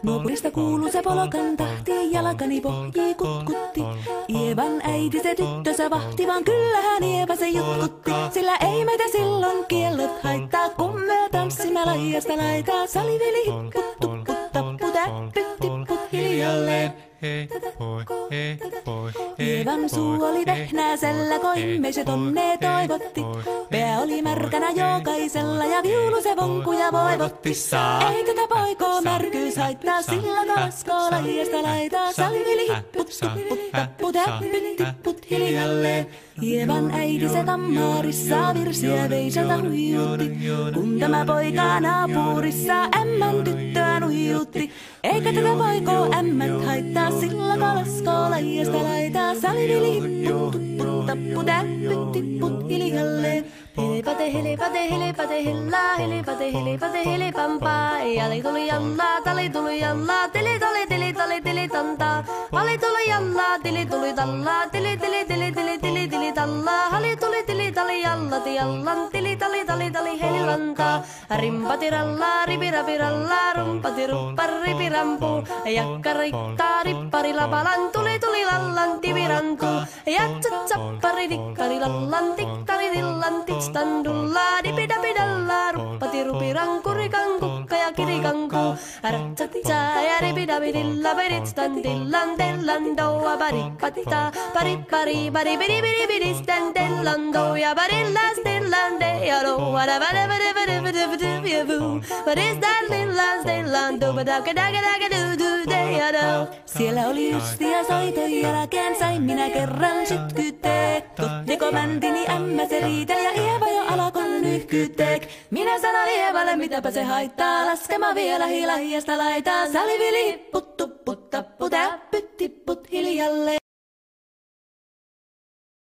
Nuopurista kuuluu se polokan tahti, jalkani pohjii kutkutti. Ievan äiti se tyttönsä vahti, vaan kyllähän Ieva se jutkutti. Sillä ei meitä silloin kiellot haittaa, kun me tanssimme laidasta laitaa. Saliveli hipput, tupput, tapput, äppyt, tipput hiljalleen. Ievan suu oli vehnäisellä, koimme se tonne toivotti. Pää oli märkänä jokaisella ja viulu se vonkuja voivotti. Ei tätä poikoo märkyys haittaa, sillä kalaskoo laidasta laitaa. Saliveli hipput, tupput, tapput, äppyt, tipput hiljalleen. Ievan äiti se kammarissa virsiä veiseltä huijutti. Kun tämä poika naapurissa ämmän tyttöä nuijutti. Eikä tätä poikoo ämmät haittaa, sillä kalaskoo laidasta laitaa. Saliveli hipput, tupput, tapput, äppyt, tipput hiljalleen. Helepate, helepate, helepate, hellaa, helepate, helepate, helepampaa. Jali tuli jallaa, tali tuli jallaa, tili tali, tili tali, tili tantaa. Vali tuli jallaa, tili tuli tallaa, tili tili tili tili tili tili tallaa. Hali tuli tili tali jallati jallan, tili tali tali tali helilantaa. Rimpati rallaa, ripirapi rallaa, rumpati ruppar ripirampu. Jakka riittaa, rippari lapalan, tuli tuli lallan, tivirantuu. Jatsat sappari tikkari lallan, tikkari tillan, standullaa, dipidapidallaa, ruppati rupiranku, rikankukka ja kirikanku. Ratsatsaa ja ripidapidilla, peditstan tillan, tellan doua, paripattaa, paripari, paripidipidipidistan, tellan doua, parillas, tillan, deja doua, What is that lillan, stillan, siellä oli justia soiton jälkeen, sain minä kerran sytkyteek. Tuttiko mäntini ämmä se riiteli ja Ieva jo alkoi nyhkyteek. Minä sanon Ievalle, mitäpä se haittaa, laskema vielä hilahiasta laitaa. Salivili hipput, tupput, tapput, äppyt, tipput hiljalleen.